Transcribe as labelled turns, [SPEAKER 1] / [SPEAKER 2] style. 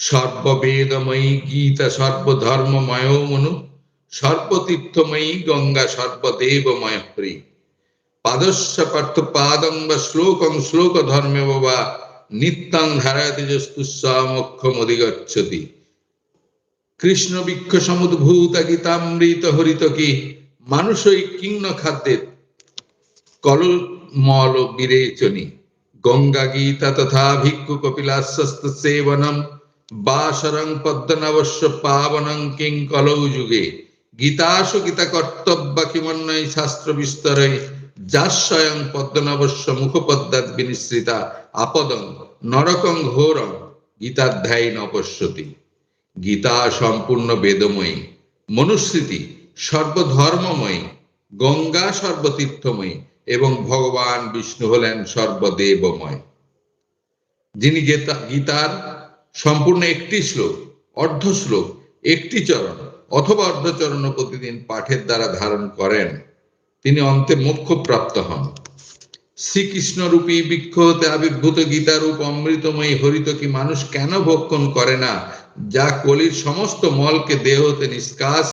[SPEAKER 1] সর্ববেদময়ী গীতা সর্বধর্মময় মনু, সর্বতীর্থময়ী গঙ্গা সর্বদেবময় হরি। পাদস্য পার্থ পাদং বা শ্লোকং শ্লোক ধর্মে বা নিত্যং ধারায়তি যস্তুস্বামোক্ষমধিগচ্ছতি। কৃষ্ণ বৃক্ষ সমুদ্ভূতা গীতামৃত হরিত কি মানুষই কিন্ন খাদ্যের কলমল বিরেচনি। গঙ্গা গীতা তথা ভিক্ষু কপিলাস্যস্ত সেবনম বাসরং পদ্মনবস্য পাবনং কিং কলৌ যুগে। গীতাসু গীতা কর্তব্য কিমন্বয় শাস্ত্র বিস্তরয় যাস্বয়ং পদ্মনবস্য মুখপদ্মাৎ বিনিসৃতা আপদং নরকং ঘোরং গীতাধ্যায়ী নপশ্যতি। গীতা সম্পূর্ণ বেদময়ী, মনুস্মৃতি সর্বধর্মময়ী, গঙ্গা সর্বতীর্থময়ী এবং ভগবান বিষ্ণু হলেন সর্বদেবময়। যিনি গীতার সম্পূর্ণ একটি শ্লোক, অর্ধ শ্লোক, একটি চরণ অথবা অর্ধচরণ প্রতিদিন পাঠের দ্বারা ধারণ করেন, তিনি অন্তে মোক্ষ প্রাপ্ত হন। শ্রীকৃষ্ণ রূপী বৃক্ষ হতে আবির্ভূত গীতারূপ অমৃতময়ী হরিত কি মানুষ কেন ভক্ষণ করে না, যা কলির সমস্ত মলকে দেহ হতে নিষ্কাশ